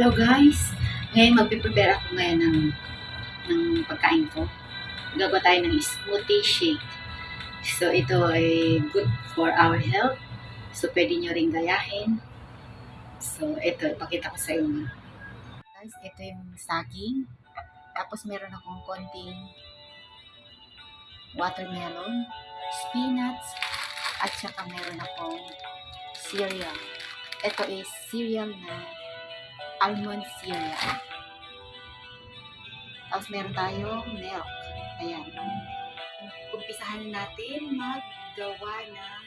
Hello guys! Ngayon magpiprepare ako ngayon ng pagkain ko. Gagawa tayo ng smoothie shake. So ito ay good for our health. So pwede nyo rin gayahin. So ito, ipakita ko sa inyo. Guys, ito yung saging. Tapos meron akong konting watermelon, spinach, at saka meron akong cereal. Ito is cereal na almond cereal. Tapos meron tayong milk. Ayan. Umpisahan natin maggawa ng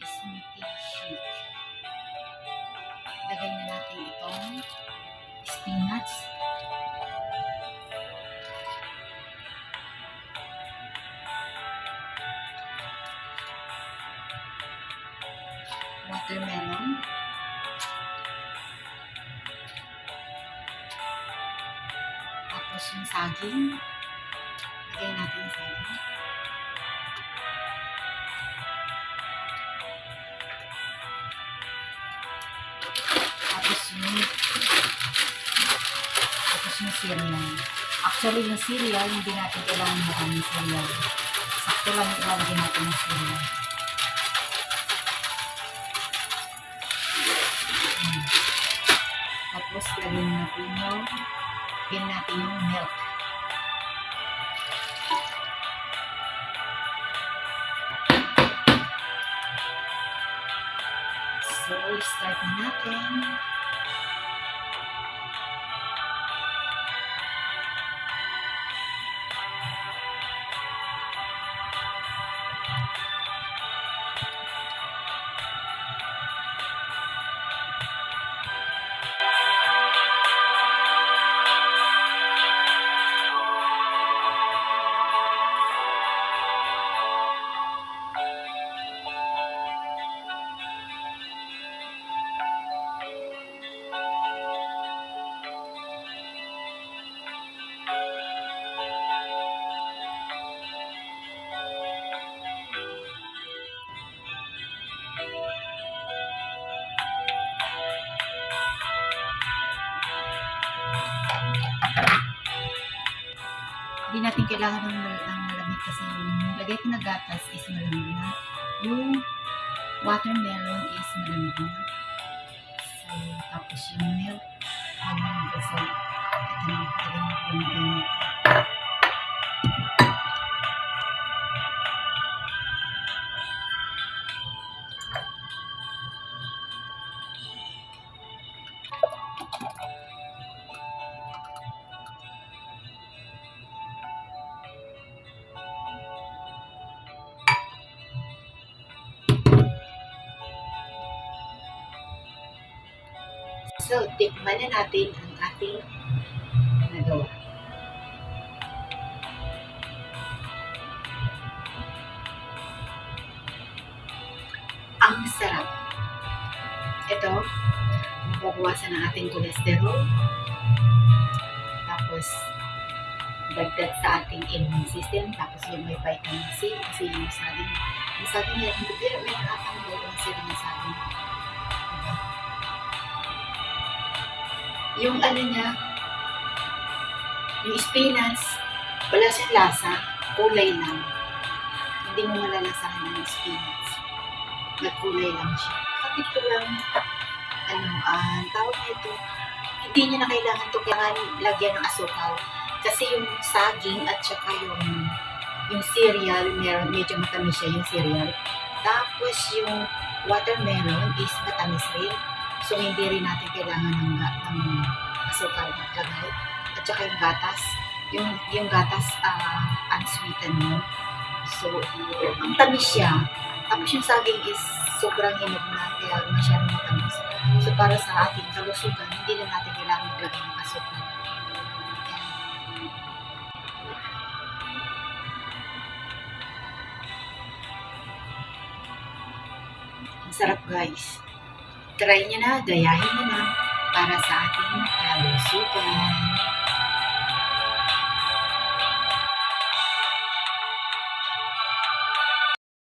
smoothie shake. Lagay na natin itong spinach. Watermelon. Tapos yung saging. Lagay natin yung saging. Tapos yung cereal. Actually, yung cereal, hindi natin kailangan maraming cereal. Sakto lang ilalagay natin yung cereal. Tapos, lagyan natin yung milk. So, start na natin. Hindi natin kailangan ng malamig kasi yung lagay ko na gatas is malamig na. Yung watermelon is malamig na. So, tapos yung milk, malamig kasi ito na yung So, tikman na natin ang ating nagawa. Ang sarap. Ito, mababawasan ang ating cholesterol. Tapos, dagdag sa ating immune system. Tapos yung may vitamin C. Kasi yung saging may atang vitamin C rin yung saging. Yung ano niya, yung spinach, wala siyang lasa, kulay lang. Hindi mo malalasahan ng spinach. Nagkulay lang siya. Kapit ko lang, tawag nito, hindi niya na kailangan ito kailangan lagyan ng asukal. Kasi yung saging at saka yung cereal, medyo matamis siya yung cereal. Tapos yung watermelon is matamis rin. So, hindi rin natin kailangan ng asukal na lagay. At saka yung gatas. Yung gatas, unsweetened mo. So, ang tamis siya. Tapos yung saging is sobrang hinog na, kaya masyadong matamis. So, para sa ating kalusugan, hindi na natin kailangan maglagay ng asukal. Ang sarap, guys. Try nyo na, gayahin nyo na para sa ating kalusugan.